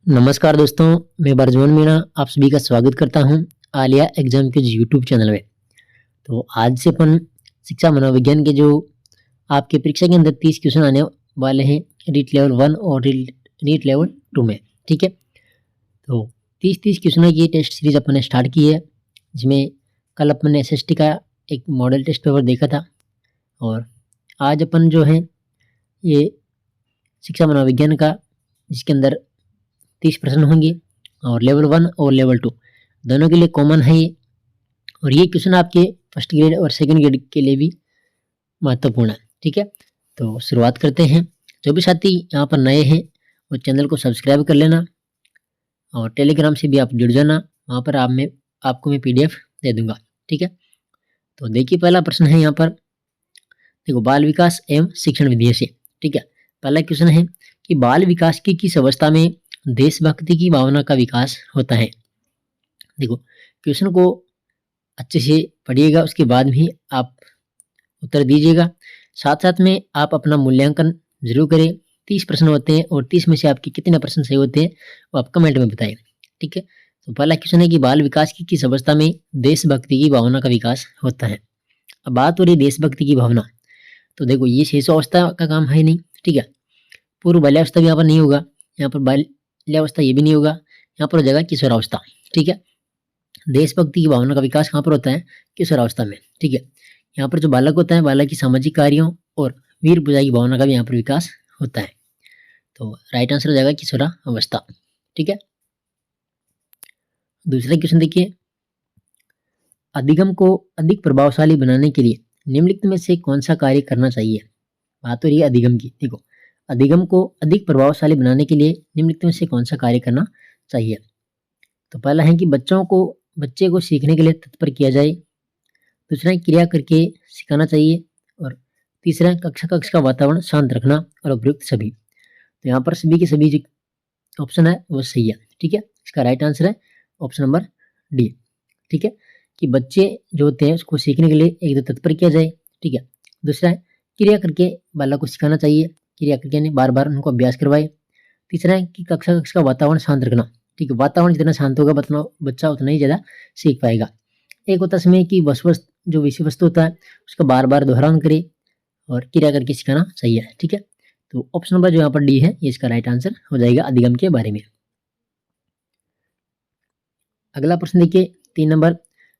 नमस्कार दोस्तों, मैं बरजमान मीणा आप सभी का स्वागत करता हूं आलिया एग्जाम के यूट्यूब चैनल में। तो आज से अपन शिक्षा मनोविज्ञान के जो आपके परीक्षा के अंदर 30 क्वेश्चन आने वाले हैं रीट लेवल 1 और रीट लेवल 2 में। ठीक है, तो 30 क्वेश्चनों की टेस्ट सीरीज अपन ने स्टार्ट की है, जिसमें कल अपन ने SST का एक मॉडल टेस्ट पेपर देखा था और आज अपन जो है ये शिक्षा मनोविज्ञान का, जिसके अंदर 30 प्रश्न होंगे और लेवल 1 और लेवल 2 दोनों के लिए कॉमन है ये। और ये क्वेश्चन आपके फर्स्ट ग्रेड और सेकंड ग्रेड के लिए भी महत्वपूर्ण है। ठीक है, तो शुरुआत करते हैं। जो भी साथी यहाँ पर नए हैं वो चैनल को सब्सक्राइब कर लेना और टेलीग्राम से भी आप जुड़ जाना, वहाँ पर आपको मैं PDF दे दूंगा। ठीक है, तो देखिए पहला प्रश्न है यहाँ पर, देखो बाल विकास एवं शिक्षण विधि से। ठीक है, पहला क्वेश्चन है कि बाल विकास की किस अवस्था में देशभक्ति की भावना का विकास होता है। देखो क्वेश्चन को अच्छे से पढ़िएगा, उसके बाद भी आप उत्तर दीजिएगा। साथ साथ में आप अपना मूल्यांकन जरूर करें। 30 प्रश्न होते हैं और 30 में से आपके कितने प्रश्न सही होते हैं वो आप कमेंट में बताएं। ठीक है, तो पहला क्वेश्चन है कि बाल विकास की किस अवस्था में देशभक्ति की भावना का विकास होता है। अब बात हो रही देशभक्ति की भावना, तो देखो ये शेष अवस्था का काम है नहीं। ठीक है, पूर्व बाल्यावस्था भी यहाँ पर नहीं होगा, यहाँ पर बाल्यावस्था ये भी नहीं होगा, यहाँ पर हो जाएगा किशोरावस्था। ठीक है, देशभक्ति की भावना का विकास कहाँ पर होता है? किशोरावस्था में। ठीक है, यहाँ पर जो बालक होता है, बालक की सामाजिक कार्यों और वीर पूजा की भावना का भी यहाँ पर विकास होता है। तो राइट आंसर हो जाएगा किशोरावस्था। ठीक है, दूसरा क्वेश्चन देखिए, अधिगम को अधिक प्रभावशाली बनाने के लिए निम्नलिखित में से कौन सा कार्य करना चाहिए। बात हो रही है अधिगम की। देखो अधिगम को अधिक प्रभावशाली बनाने के लिए निम्नलिखित में से कौन सा कार्य करना चाहिए। तो पहला है कि बच्चे को सीखने के लिए तत्पर किया जाए। दूसरा है क्रिया करके सिखाना चाहिए। और तीसरा है कक्ष का वातावरण शांत रखना। और उपयुक्त सभी, तो यहाँ पर सभी के सभी जो ऑप्शन है वो सही है। ठीक है, इसका राइट आंसर है ऑप्शन नंबर डी। ठीक है, कि बच्चे जो होते हैं उसको सीखने के लिए एक तो तत्पर किया जाए। ठीक है, दूसरा है क्रिया करके बालक को सिखाना चाहिए, क्रिया करके यानी बार बार उनको अभ्यास करवाए। तीसरा है कि कक्ष का वातावरण शांत रखना। ठीक है, वातावरण जितना शांत होगा बच्चा उतना ही ज़्यादा सीख पाएगा। एक होता समय कि जो विषय वस्तु होता है उसका बार बार दोहरान करे और क्रिया करके सिखाना चाहिए। ठीक है, तो ऑप्शन नंबर जो यहाँ पर डी है ये इसका राइट आंसर हो जाएगा अधिगम के बारे में। अगला प्रश्न देखिए 3 नंबर,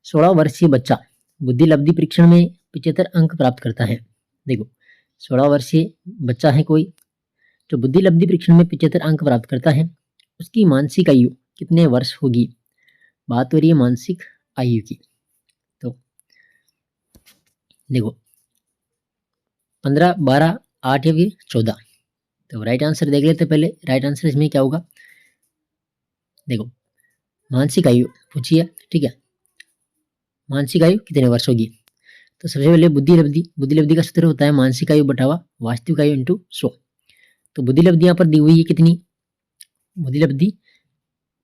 16 वर्षीय बच्चा बुद्धि लब्धि परीक्षण में 75 अंक प्राप्त करता है। देखो 16 वर्षीय बच्चा है कोई, जो बुद्धि लब्धि परीक्षण में 75 अंक प्राप्त करता है, उसकी मानसिक आयु कितने वर्ष होगी। बात हो रही है मानसिक आयु की। तो देखो 15, 12, 8 या फिर 14। तो राइट आंसर देख लेते पहले। राइट आंसर इसमें क्या होगा, देखो मानसिक आयु पूछिए। ठीक है, मानसिक आयु कितने वर्ष होगी। तो सबसे पहले बुद्धि लब्धि का सूत्र होता है मानसिक आयु बटावा वास्तविक आयु इंटू 100। तो बुद्धि लब्धि यहाँ पर दी हुई है कितनी, बुद्धि लब्धि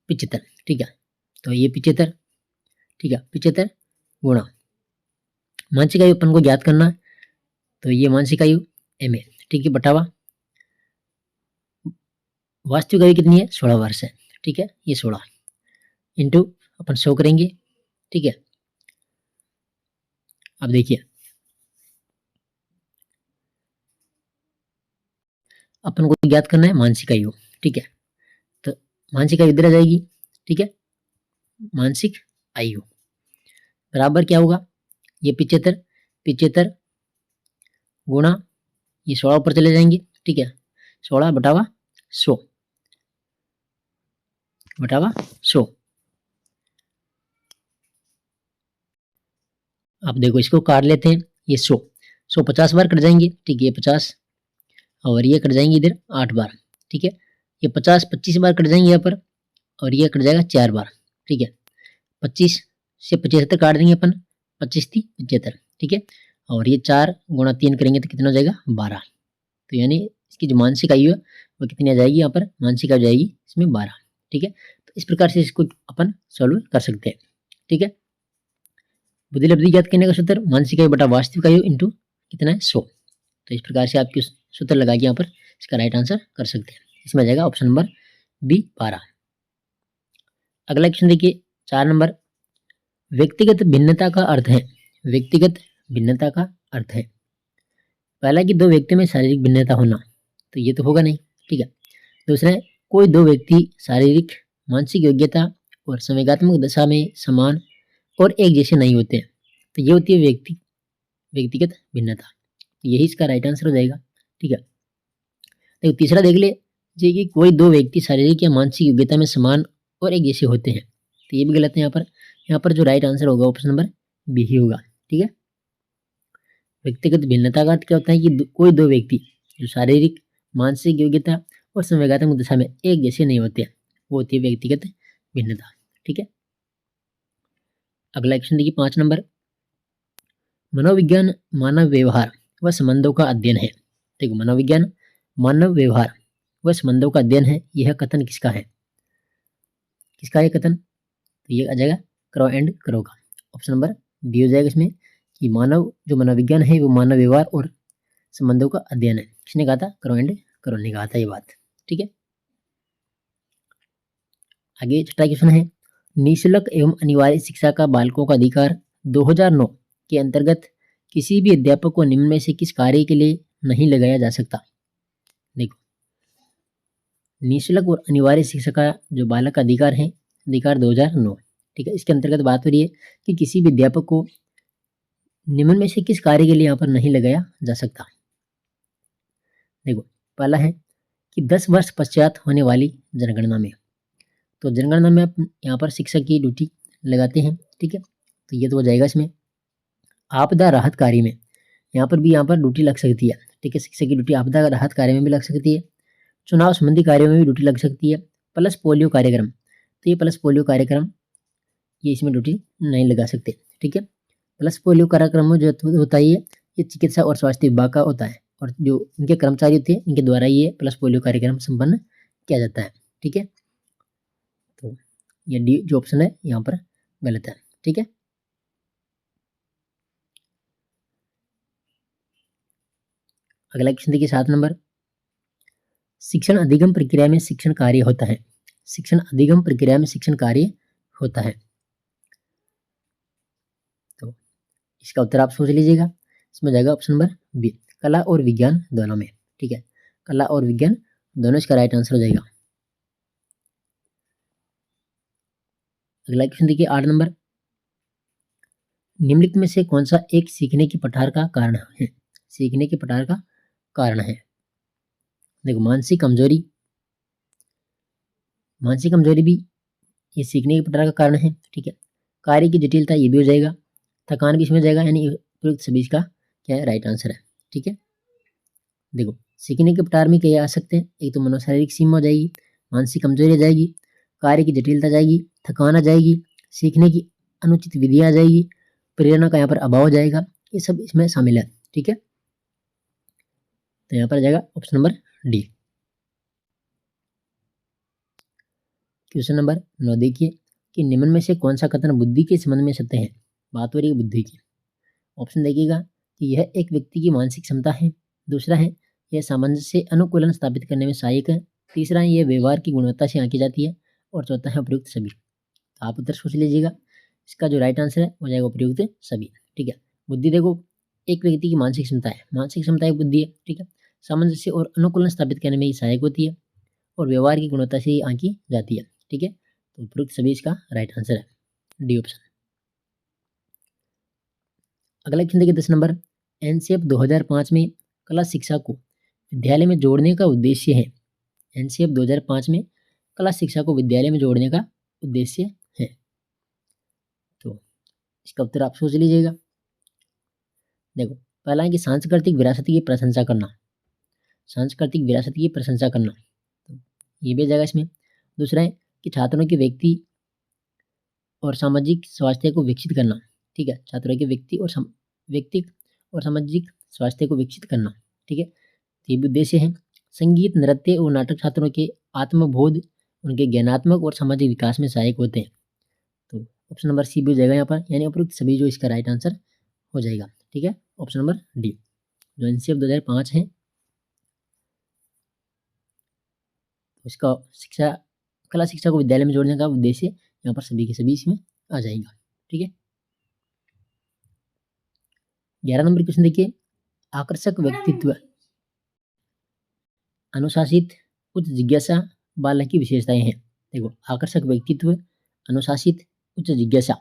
75। ठीक है, तो ये 75। ठीक है, 75 गुणा मानसिक आयु अपन को ज्ञात करना है, तो ये मानसिक आयु MA। ठीक है, बटावा वास्तविक आयु कितनी है 16 वर्ष है। ठीक है, ये 16 इंटू अपन 100 करेंगे। ठीक है, अब देखिए अपन को ज्ञात करना है मानसिक आयु। ठीक है, तो मानसिक आयु इधर आ जाएगी। ठीक है, मानसिक आयु बराबर क्या होगा, ये 75 गुणा ये 16 ऊपर चले जाएंगे। ठीक है, 16 बटावा 100 बटावा 100। अब देखो इसको काट लेते हैं, ये 100 50 बार कट जाएंगे। ठीक है, ये 50 और ये कट जाएंगे इधर 8 बार। ठीक है, ये 50 25 बार कट जाएंगे यहाँ पर और ये कट जाएगा 4 बार। ठीक है, 25 से 75 काट देंगे अपन, 25 थी 75। ठीक है, और ये 4 गुणा 3 करेंगे तो कितना हो जाएगा 12। तो यानी इसकी जो मानसिक आयु है वो कितनी आ जाएगी, यहाँ पर मानसिक आयु जाएगी इसमें 12। ठीक है, तो इस प्रकार से इसको अपन सॉल्व कर सकते हैं। ठीक है, बुद्धि लब्धि ज्ञात करने का सूत्र मानसिक आयु बटा वास्तविक आयु इंटू कितना है 100। तो इस प्रकार से आपकी सूत्र लगा के यहाँ पर इसका राइट आंसर कर सकते हैं। इसमें आ जाएगा ऑप्शन नंबर बी 12। अगला क्वेश्चन देखिए 4 नंबर, व्यक्तिगत भिन्नता का अर्थ है। व्यक्तिगत भिन्नता का अर्थ है, पहला कि दो व्यक्तियों में शारीरिक भिन्नता होना, तो ये तो होगा नहीं, ठीक है। दूसरा है कोई दो व्यक्ति शारीरिक, मानसिक योग्यता और संवेगात्मक दशा में समान और एक जैसे नहीं होते हैं, तो ये होती है व्यक्तिगत भिन्नता, यही इसका राइट आंसर हो जाएगा, ठीक है। देखो तीसरा देख ले, जे कि कोई दो व्यक्ति शारीरिक या मानसिक योग्यता में समान और एक जैसे होते हैं, तो ये भी गलत है। यहाँ पर जो राइट आंसर होगा ऑप्शन नंबर बी ही होगा, ठीक है। व्यक्तिगत भिन्नता का अर्थ क्या होता है कि कोई दो व्यक्ति जो शारीरिक, मानसिक योग्यता और संवेगात्मक दशा में एक जैसे नहीं होते, वो होती है व्यक्तिगत भिन्नता, ठीक है। अगला क्वेश्चन देखिए 5 नंबर, मनोविज्ञान मानव व्यवहार व संबंधों का अध्ययन है। देखो मनोविज्ञान मानव व्यवहार व संबंधों का अध्ययन है, यह कथन किसका है? किसका है कथन? तो ये आ जाएगा क्रो एंड क्रो का, ऑप्शन नंबर बी हो जाएगा इसमें, कि मानव जो मनोविज्ञान है वो मानव व्यवहार और संबंधों का अध्ययन है। किसने कहा था? क्रो एंड क्रो ने कहा था ये बात, ठीक है। आगे छठा क्वेश्चन है, निःशुल्क एवं अनिवार्य शिक्षा का बालकों का अधिकार 2009 के अंतर्गत किसी भी अध्यापक को निम्न में से किस कार्य के लिए नहीं लगाया जा सकता? देखो निःशुल्क और अनिवार्य शिक्षा का जो बालक का अधिकार है, अधिकार 2009, ठीक है, इसके अंतर्गत बात हो रही है कि किसी भी अध्यापक को निम्न में से किस कार्य के लिए यहाँ पर नहीं लगाया जा सकता। देखो पहला है कि 10 वर्ष पश्चात होने वाली जनगणना में, तो जनगणना में आप यहाँ पर शिक्षक की ड्यूटी लगाते हैं, ठीक है, तो ये तो हो जाएगा इसमें। आपदा राहत कार्य में यहाँ पर ड्यूटी लग सकती है, ठीक है, शिक्षक की ड्यूटी आपदा राहत कार्य में भी लग सकती है, चुनाव संबंधी कार्यों में भी ड्यूटी लग सकती है, प्लस पोलियो कार्यक्रम, तो ये प्लस पोलियो कार्यक्रम ये इसमें ड्यूटी नहीं लगा सकते, ठीक है। प्लस पोलियो कार्यक्रम में जो होता है ये चिकित्सा और स्वास्थ्य विभाग का होता है, और जो इनके कर्मचारी होते हैं इनके द्वारा ये प्लस पोलियो कार्यक्रम संपन्न किया जाता है, ठीक है। तो ये डी जो ऑप्शन है यहाँ पर गलत है, ठीक है। अगला क्वेश्चन देखिए 7 नंबर, शिक्षण अधिगम प्रक्रिया में शिक्षण कार्य होता है। शिक्षण अधिगम प्रक्रिया में शिक्षण कार्य होता है, तो इसका उत्तर आप सोच लीजिएगा, इसमें जाएगा ऑप्शन नंबर बी, कला और विज्ञान दोनों में, ठीक है, कला और विज्ञान दोनों इसका राइट आंसर हो जाएगा। अगला क्वेश्चन देखिए 8 नंबर, निम्नलिखित में से कौन सा एक सीखने की पठार का कारण है? सीखने की पठार का कारण है, देखो मानसिक कमजोरी भी ये सीखने की पठार का कारण है, ठीक है। कार्य की जटिलता ये भी हो जाएगा, थकान भी इसमें हो जाएगा, यानी उपयुक्त सभी का क्या है राइट आंसर है, ठीक है। देखो सीखने के पठार में क्या आ सकते हैं, एक तो मनोशारीरिक सीमा हो जाएगी, मानसिक कमजोरी आ जाएगी, कार्य की जटिलता जाएगी, थकान आ जाएगी, सीखने की अनुचित विधि आ जाएगी, प्रेरणा का यहाँ पर अभाव हो जाएगा, ये सब इसमें शामिल है, ठीक है। तो यहाँ पर आ जाएगा option number D. Question number 9 देखिए कि निम्न में से कौन सा कथन बुद्धि के संबंध में सत्य है? बात हो रही है बुद्धि की। ऑप्शन देखिएगा कि यह एक व्यक्ति की मानसिक क्षमता है, दूसरा है यह सामंजस्य अनुकूलन स्थापित करने में सहायक है, तीसरा है यह व्यवहार की गुणवत्ता से आंकी जाती है, और चौथा है उपयुक्त सभी। तो आप उत्तर सोच लीजिएगा, इसका जो राइट आंसर है हो जाएगा उपयुक्त सभी, ठीक है। बुद्धि देखो एक व्यक्ति की मानसिक क्षमता है, मानसिक क्षमता एक बुद्धि है, ठीक है, सामंजस्य और अनुकूलन स्थापित करने में ये सहायक होती है, और व्यवहार की गुणवत्ता से ही आंकी जाती है, ठीक है। तो उपयुक्त सभी इसका राइट आंसर है, डी ऑप्शन। अगला क्वेश्चन देखिए 10 नंबर, एनसीएफ 2005 में कला शिक्षा को विद्यालय में जोड़ने का उद्देश्य है। एनसीएफ 2005 में कला शिक्षा को विद्यालय में जोड़ने का उद्देश्य है, तो इसका उत्तर आप सोच लीजिएगा। देखो पहला है कि सांस्कृतिक विरासत की प्रशंसा करना, सांस्कृतिक विरासत की प्रशंसा करना, तो ये भी जाएगा इसमें। दूसरा है कि छात्रों के व्यक्ति और सामाजिक स्वास्थ्य को विकसित करना, ठीक है, छात्रों के व्यक्ति और सामाजिक स्वास्थ्य को विकसित करना, ठीक है, ये भी उद्देश्य है। संगीत, नृत्य और नाटक छात्रों के आत्मबोध, उनके ज्ञानात्मक और सामाजिक विकास में सहायक होते हैं, तो ऑप्शन नंबर सी भी हो जाएगा यहाँ पर, यानी उपयुक्त सभी जो इसका राइट आंसर हो जाएगा, ठीक है, ऑप्शन नंबर डी जो एनसीएफ 2005 है, उसका कला शिक्षा को विद्यालय में जोड़ने का उद्देश्य यहाँ पर सभी के सभी इसमें आ जाएगा। ठीक है, 11 नंबर क्वेश्चन देखिए, आकर्षक व्यक्तित्व, अनुशासित, उच्च जिज्ञासा बालक की विशेषताएं हैं। देखो, आकर्षक व्यक्तित्व, अनुशासित, उच्च जिज्ञासा,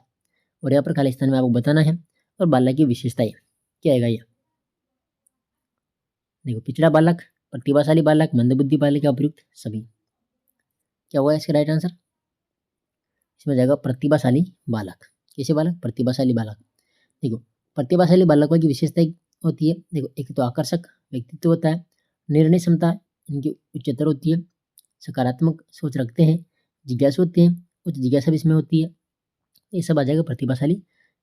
और यहाँ पर खाली स्थान में आपको बताना है, और बालक की विशेषताएं क्या आएगा ये। देखो, पिछड़ा बालक, प्रतिभाशाली बालक, मंदबुद्धि बालक या उपयुक्त सभी। क्या हुआ इसका राइट आंसर? इसमें जाएगा प्रतिभाशाली बालक। कैसे बालक? प्रतिभाशाली बालक। देखो, प्रतिभाशाली बालकों की विशेषता होती है, देखो, एक तो आकर्षक व्यक्तित्व होता है, निर्णय क्षमता इनकी उच्चतर होती है, सकारात्मक सोच रखते हैं, जिज्ञासु होते हैं, उच्च जिज्ञासा भी इसमें होती है। ये सब आ जाएगा प्रतिभाशाली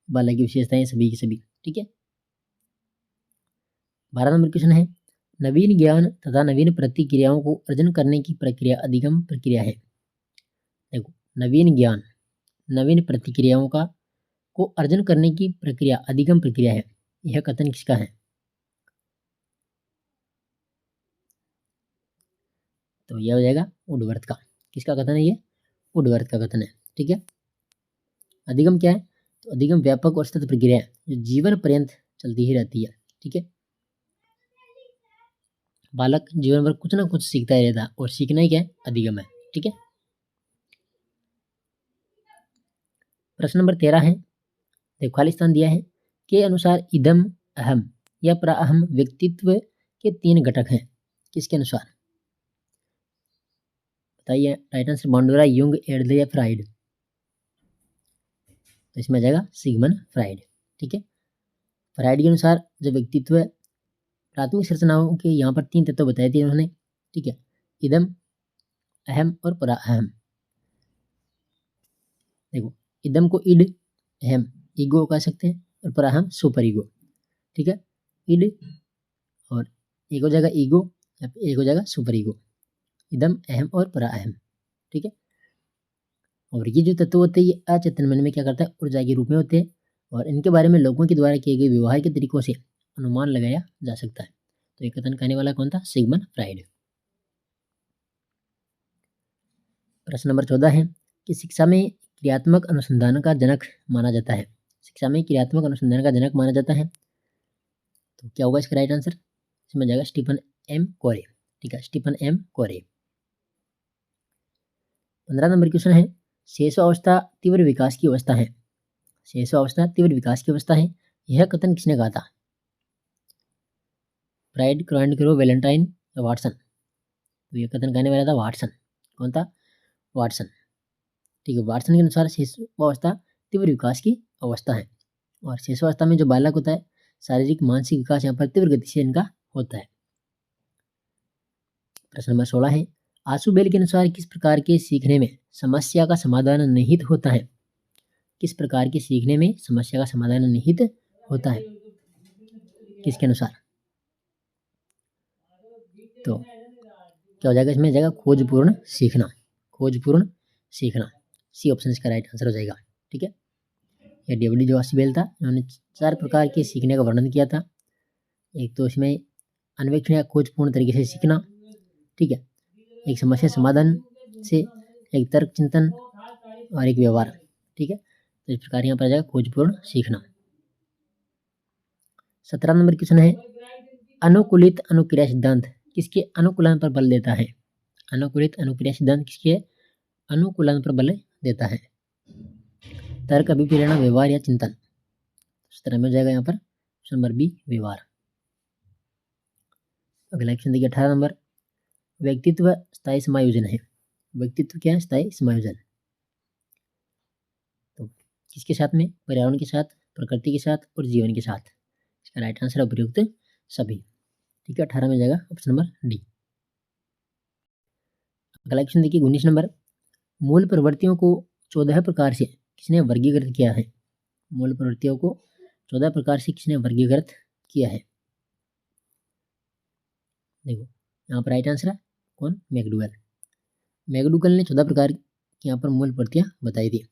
बालक की विशेषताएं सभी की सभी। ठीक है, 12 नंबर क्वेश्चन है, नवीन ज्ञान तथा नवीन प्रतिक्रियाओं को अर्जन करने की प्रक्रिया अधिगम प्रक्रिया है। देखो, नवीन ज्ञान, नवीन प्रतिक्रियाओं का को अर्जन करने की प्रक्रिया अधिगम प्रक्रिया है। यह कथन किसका है? तो यह हो जाएगा वुडवर्थ का। किसका कथन है ये? वुडवर्थ का कथन है। ठीक है, अधिगम क्या है? तो अधिगम व्यापक और सतत प्रक्रिया है जो जीवन पर्यंत चलती ही रहती है। ठीक है, बालक जीवन भर कुछ ना कुछ सीखता ही रहता है, और सीखना ही क्या है? अधिगम है। ठीक है, प्रश्न नंबर 13 है, देखो खाली स्थान दिया है, के अनुसार इदम अहम या प्राअहम व्यक्तित्व के 3 घटक हैं। किसके अनुसार? बताइए राइट आंसर। बॉन्डोरा, युंग, एडलर या फ्राइड? तो इसमें आ जाएगा सिगमंड फ्राइड। ठीक है, फ्राइड के अनुसार जो व्यक्तित्व प्राथमिक संरचनाओं के यहाँ पर 3 तत्व बताए थे उन्होंने। ठीक है, इदम, अहम और प्राअहम। देखो, इदम को इड, अहम ईगो कह सकते हैं, और प्राअहम सुपर ईगो। ठीक है, इड और एक हो जाएगा ईगो, एक हो जाएगा सुपर ईगो। इदम, अहम और प्राअहम। ठीक है, और ये जो तत्व होते हैं ये अचेतन मन में क्या करता है? ऊर्जा के रूप में होते हैं, और इनके बारे में लोगों के द्वारा किए गए व्यवहार के तरीकों से अनुमान लगाया जा सकता है। तो ये कथन कहने वाला कौन था? Sigmund Freud. प्रश्न नंबर 14 है कि शिक्षा में क्रियात्मक अनुसंधान का जनक माना जाता है। शिक्षा में क्रियात्मक अनुसंधान का जनक माना जाता है, तो क्या होगा इसका राइट आंसर? इसमें जाएगा स्टीफन एम कोरे। ठीक है, स्टीफन एम कोरे। 15 नंबर क्वेश्चन है, शेषावस्था तीव्र विकास की अवस्था है। शेषावस्था तीव्र विकास की अवस्था है, यह कथन किसने कहा था? फ्राइड, क्रॉन्डक्रो, वैलेंटाइन या वाटसन? तो यह कथन कहने वाला था वाटसन। कौन था? वाटसन। ठीक है, वाटसन के अनुसार शेषावस्था तीव्र विकास की अवस्था है, और शेषावस्था में जो बालक होता है शारीरिक मानसिक विकास यहाँ पर तीव्र गति से इनका होता है। प्रश्न नंबर 16 है, आशु बेल के अनुसार किस प्रकार के सीखने में समस्या का समाधान निहित होता है? किस प्रकार के सीखने में समस्या का समाधान निहित होता है? किसके अनुसार? तो क्या हो जाएगा इसमें? जाएगा खोजपूर्ण सीखना। खोजपूर्ण सीखना, सी ऑप्शन इसका राइट आंसर हो जाएगा। ठीक है, ये डेविड जो आशुबेल था उन्होंने 4 प्रकार के सीखने का वर्णन किया था। एक तो इसमें अन्वेक्षण या खोजपूर्ण तरीके से सीखना, ठीक है, एक समस्या समाधान से, एक तर्क चिंतन और एक व्यवहार। ठीक है, तो इस प्रकार यहाँ पर आ जाएगा खोजपूर्ण सीखना। 17 नंबर क्वेश्चन है, अनुकूलित अनुक्रिया सिद्धांत किसके अनुकूलन पर बल देता है? अनुकूलित अनुक्रिया सिद्धांत किसके अनुकूलन पर बल देता है? तर्क, अभिप्रेरणा, व्यवहार या चिंतन? 17 में हो जाएगा यहाँ पर ऑप्शन नंबर बी, व्यवहार। अगला क्वेश्चन देखिए 18 नंबर, व्यक्तित्व स्थायी समायोजन है। व्यक्तित्व क्या है? स्थायी समायोजन। तो किसके साथ में? पर्यावरण के साथ, प्रकृति के साथ और जीवन के साथ। इसका राइट आंसर है उपयुक्त सभी। ठीक है, 18 में जाएगा ऑप्शन नंबर डी। अगला क्वेश्चन देखिए 19 नंबर, मूल प्रवृत्तियों को 14 प्रकार से किसने वर्गीकृत किया है? मूल प्रवृत्तियों को 14 प्रकार से किसने वर्गीकृत किया है? देखो, यहाँ पर राइट आंसर है कौन? मैकडूगल। मैकडूगल ने 14 प्रकार की यहाँ पर मूल प्रवृत्तियाँ बताई थी,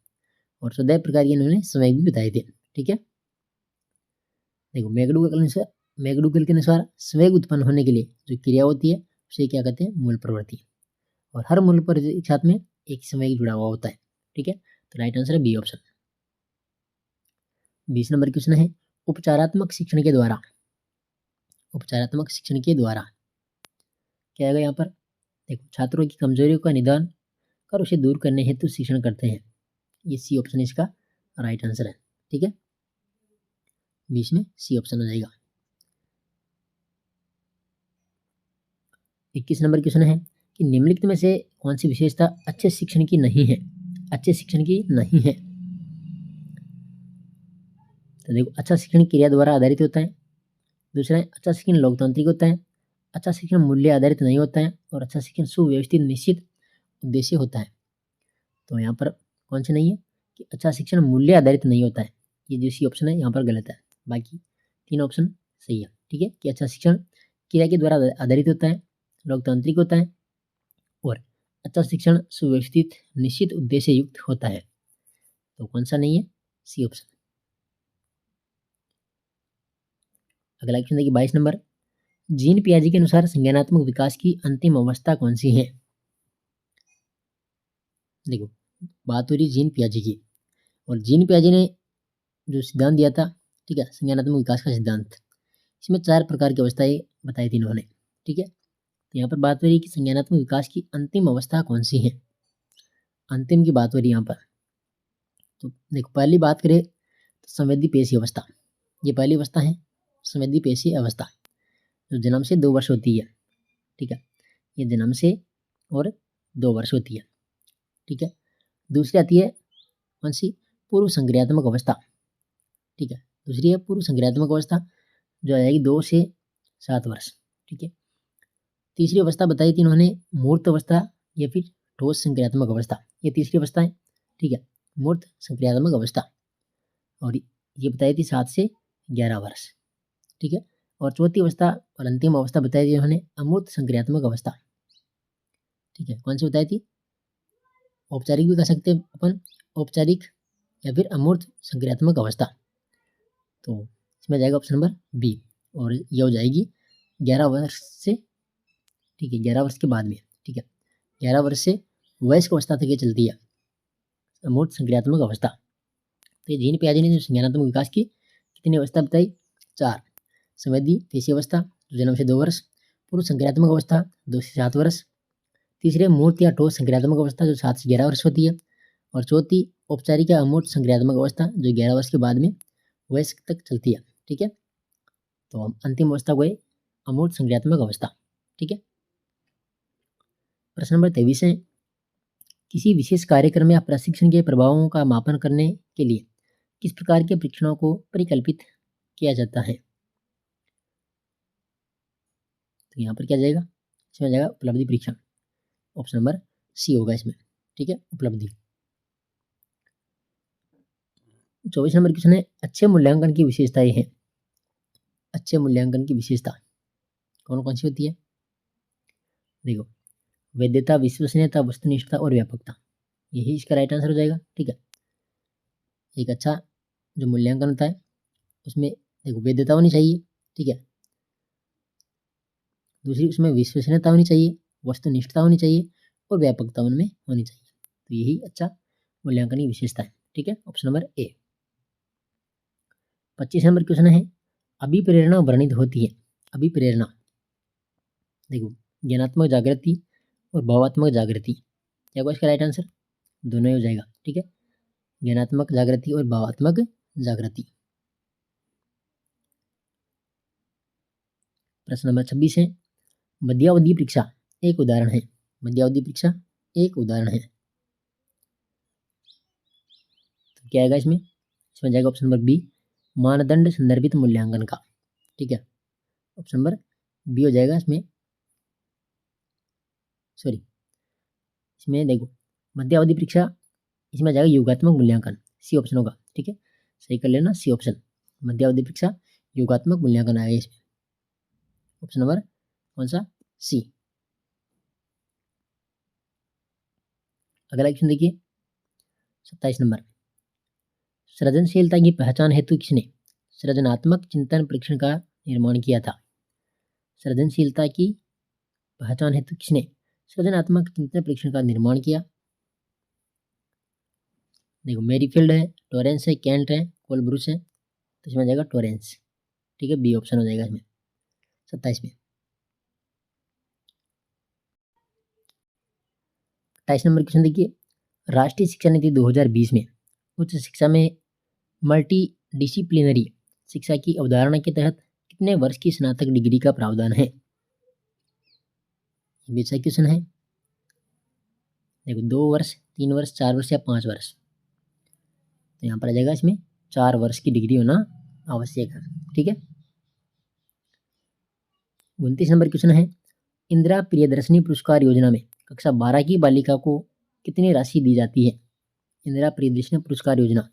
और 14 प्रकार की इन्होंने संवेग भी बताए थे। ठीक है, देखो मैकडूगल के अनुसार संवेग उत्पन्न होने के लिए जो क्रिया होती है उसे क्या कहते हैं? मूल प्रवृत्ति। और हर मूल प्रवृत्ति के साथ में एक संवेग जुड़ा हुआ होता है। ठीक है, तो राइट आंसर है बी ऑप्शन। 20 नंबर क्वेश्चन है उपचारात्मक शिक्षण के द्वारा। उपचारात्मक शिक्षण के द्वारा क्या आएगा यहाँ पर? देखो, छात्रों की कमजोरियों का निदान कर उसे दूर करने हेतु शिक्षण करते हैं। ये सी ऑप्शन इसका राइट आंसर है। ठीक है, 20 में सी ऑप्शन हो जाएगा। 21 नंबर क्वेश्चन है कि निम्नलिखित में से कौन सी विशेषता अच्छे शिक्षण की नहीं है? अच्छे शिक्षण की नहीं है। तो देखो, अच्छा शिक्षण क्रिया द्वारा आधारित होता है। दूसरा है अच्छा शिक्षण लोकतांत्रिक होता है। अच्छा शिक्षण मूल्य आधारित नहीं होता है। और अच्छा शिक्षण सुव्यवस्थित निश्चित उद्देश्य होता है। तो यहाँ पर कौन से नहीं है कि अच्छा शिक्षण मूल्य आधारित नहीं होता है। ये जो सी ऑप्शन है यहाँ पर गलत है। बाकी 3 ऑप्शन सही है। ठीक है, कि अच्छा शिक्षण क्रिया के द्वारा आधारित होता है, लोकतांत्रिक होता है और अच्छा शिक्षण सुव्यवस्थित निश्चित उद्देश्य युक्त होता है। तो कौन सा नहीं है? C option. अगला क्वेश्चन देखिए 22 नंबर, जीन पियाजे के अनुसार संज्ञानात्मक विकास की अंतिम अवस्था कौन सी है? देखो, बात हो रही जीन पियाजे की, और जीन पियाजे ने जो सिद्धांत दिया था, ठीक है, संज्ञानात्मक विकास का सिद्धांत, इसमें 4 प्रकार की अवस्थाएं बताई थी इन्होंने। ठीक है, तो यहाँ पर बात हो रही है कि संज्ञानात्मक विकास की अंतिम अवस्था कौन सी है? अंतिम की बात हो रही है यहाँ पर। तो देखो, पहली बात करें तो संवेदी पेशी अवस्था, ये पहली अवस्था है, संवेदी पेशी अवस्था, जो जन्म से 2 वर्ष होती है। ठीक है, ये जन्म से और 2 वर्ष होती है। ठीक है, दूसरी आती है कौन सी? पूर्व संक्रियात्मक अवस्था। ठीक है, दूसरी है पूर्व संक्रियात्मक अवस्था, जो आ जाएगी 2 से 7 वर्ष। ठीक है, तीसरी अवस्था बताई थी इन्होंने मूर्त अवस्था या फिर ठोस संक्रियात्मक अवस्था, ये तीसरी अवस्था है। ठीक है, मूर्त संक्रियात्मक अवस्था, और ये बताई थी 7 से 11 वर्ष। ठीक है, और चौथी अवस्था और अंतिम अवस्था बताई थी इन्होंने अमूर्त संक्रियात्मक अवस्था। ठीक है, कौन सी बताई थी? औपचारिक भी कह सकते हैं अपन, औपचारिक या फिर अमूर्त संक्रियात्मक अवस्था। तो इसमें जाएगा ऑप्शन नंबर बी, और ये हो जाएगी 11 वर्ष से। ठीक है, 11 वर्ष के बाद में। ठीक है, 11 वर्ष से वयस्क अवस्था तक ये चलती है अमूर्त संक्रियात्मक अवस्था। तो ये जीन पियाजे ने जो संज्ञानात्मक विकास की कितनी अवस्था बताई? 4। संवेदी पेशी अवस्था, जो जन्म से 2 वर्ष, पूर्व संक्रियात्मक अवस्था 2 से 7 वर्ष, तीसरे मूर्त या ठोस संक्रियात्मक अवस्था जो 7 से 11 वर्ष होती है, और चौथी औपचारिक या अमूर्त संक्रियात्मक अवस्था जो 11 वर्ष के बाद में वयस्क तक चलती है। ठीक है, तो हम अंतिम अवस्था को है अमूर्त संक्रियात्मक अवस्था। ठीक है, प्रश्न नंबर 23 है, किसी विशेष कार्यक्रम या प्रशिक्षण के प्रभावों का मापन करने के लिए किस प्रकार के परीक्षणों को परिकल्पित किया जाता है? तो यहाँ पर क्या जाएगा? इसमें जाएगा उपलब्धि परीक्षण, ऑप्शन नंबर सी होगा इसमें। ठीक है, उपलब्धि। 24 नंबर क्वेश्चन है, अच्छे मूल्यांकन की विशेषताएं हैं। अच्छे मूल्यांकन की विशेषता कौन कौन सी होती है? देखो, वैधता, विश्वसनीयता, वस्तुनिष्ठता और व्यापकता, यही इसका राइट आंसर हो जाएगा। ठीक है, एक अच्छा जो मूल्यांकन होता है उसमें देखो वैधता होनी चाहिए। ठीक है, दूसरी उसमें विश्वसनीयता होनी चाहिए, वस्तुनिष्ठता होनी चाहिए और व्यापकता उनमें होनी चाहिए। तो यही अच्छा मूल्यांकन की विशेषता है। ठीक है, option number A. 25 number question है, अभिप्रेरणा वर्णित होती है। अभिप्रेरणा, देखो, ज्ञानात्मक जागृति और भावात्मक जागृति, क्या होगा इसका राइट आंसर? दोनों ही हो जाएगा। ठीक है, ज्ञानात्मक जागृति और भावात्मक जागृति। प्रश्न नंबर 26 है, मध्यावधि परीक्षा एक उदाहरण है। मध्यावधि परीक्षा एक उदाहरण है, तो क्या आएगा इसमें? इसमें जाएगा ऑप्शन नंबर बी, मानदंड संदर्भित मूल्यांकन का। ठीक है, ऑप्शन नंबर बी हो जाएगा इसमें। सॉरी, इसमें देखो मध्यावधि परीक्षा, इसमें जाएगा योगात्मक मूल्यांकन, सी ऑप्शन होगा। ठीक है, सही कर लेना, सी ऑप्शन, मध्यावधि परीक्षा योगात्मक मूल्यांकन आएगा इसमें, ऑप्शन नंबर कौन सा? सी। अगला क्वेश्चन देखिए 27 नंबर, सृजनशीलता की पहचान हेतु किसने सृजनात्मक चिंतन परीक्षण का निर्माण किया था? सृजनशीलता की पहचान हेतु किसने सृजनात्मक चिंतन परीक्षण का निर्माण किया? देखो मेरीफील्ड है, टोरेंस है, कैंट है, कोलब्रुश है, तो इसमें आ जाएगा टोरेंस। ठीक है, बी ऑप्शन हो जाएगा इसमें 27 में। 28 नंबर क्वेश्चन देखिए, राष्ट्रीय शिक्षा नीति 2020 में उच्च शिक्षा में मल्टी डिसिप्लिनरी शिक्षा की अवधारणा के तहत कितने वर्ष की स्नातक डिग्री का प्रावधान है? ये भी अच्छा क्वेश्चन है। देखो 2 वर्ष, 3 वर्ष, 4 वर्ष या 5 वर्ष, तो यहाँ पर आ जाएगा इसमें 4 वर्ष की डिग्री होना आवश्यक है। ठीक है, 29 नंबर क्वेश्चन है, इंदिरा प्रियदर्शनी पुरस्कार योजना में कक्षा 12 की बालिका को कितनी राशि दी जाती है? इंदिरा प्रियदर्शनी पुरस्कार योजना,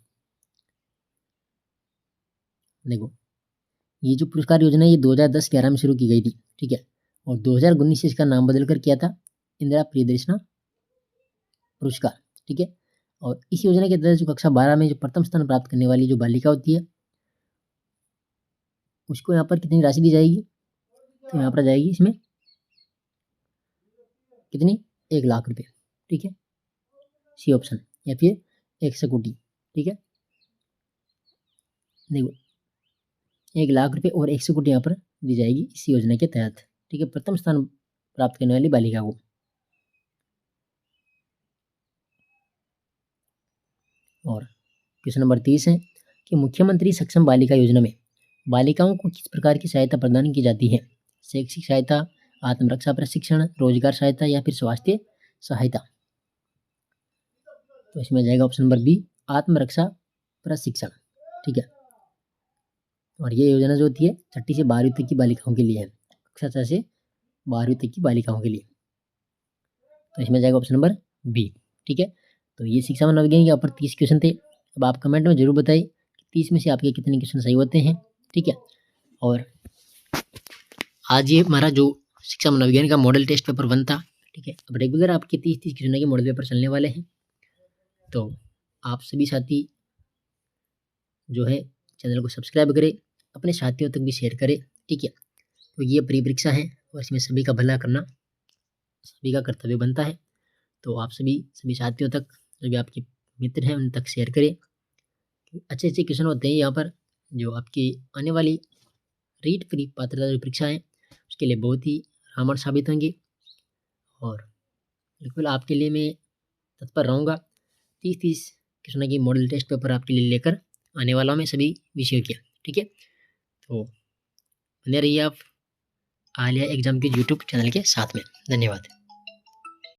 देखो ये जो पुरस्कार योजना है ये 2010-11 में शुरू की गई थी। ठीक है, और 2019 से इसका नाम बदल कर किया था इंदिरा प्रियदर्शना पुरस्कार। ठीक है, और इस योजना के तहत जो कक्षा 12 में जो प्रथम स्थान प्राप्त करने वाली जो बालिका होती है उसको यहाँ पर कितनी राशि दी जाएगी? तो यहाँ पर आ जाएगी इसमें कितनी, 1 लाख रुपए। ठीक है, सी ऑप्शन, या फिर 1 कोटि। ठीक है, देखो 1 लाख रुपए और 100 कोटि यहाँ पर दी जाएगी इस योजना के तहत। ठीक है, प्रथम स्थान प्राप्त करने वाली बालिका को। और क्वेश्चन नंबर 30 है कि मुख्यमंत्री सक्षम बालिका योजना में बालिकाओं को किस प्रकार की सहायता प्रदान की जाती है? शैक्षिक सहायता, आत्मरक्षा प्रशिक्षण, रोजगार सहायता या फिर स्वास्थ्य सहायता? तो इसमें जाएगा ऑप्शन नंबर बी, आत्मरक्षा प्रशिक्षण। ठीक है, और ये योजना जो होती है 6ठी से 12वीं तक की बालिकाओं के लिए है, कक्षा 6 से 12वीं तक की बालिकाओं के लिए। तो इसमें जाएगा ऑप्शन नंबर बी। ठीक है, तो ये शिक्षा में नवविज्ञान के ऊपर 30 क्वेश्चन थे। अब आप कमेंट में जरूर बताइए कि 30 में से आपके कितने क्वेश्चन सही होते हैं। ठीक है, और आज ये हमारा जो शिक्षा मनोविज्ञान का मॉडल टेस्ट पेपर 1 था। ठीक है, अब रेगुलर आपके 30 क्वेश्चन के मॉडल पेपर चलने वाले हैं, तो आप सभी साथी जो है चैनल को सब्सक्राइब करें, अपने साथियों तक भी शेयर करें। ठीक है, तो ये परीक्षा है और इसमें सभी का भला करना सभी का कर्तव्य बनता है। तो आप सभी साथियों तक, जो भी आपके मित्र हैं उन तक शेयर करें। अच्छे अच्छे क्वेश्चन होते हैं यहाँ पर, जो आपकी आने वाली रीट प्री पात्रता जो परीक्षा है उसके लिए बहुत ही रामण साबित होंगे। और बिल्कुल आपके लिए मैं तत्पर रहूँगा। 30 क्वेश्चन की मॉडल टेस्ट पेपर आपके लिए लेकर आने वाला हूँ मैं सभी विषयों के। ठीक है, तो बने रहिए आप आलिया एग्जाम के यूट्यूब चैनल के साथ में। धन्यवाद।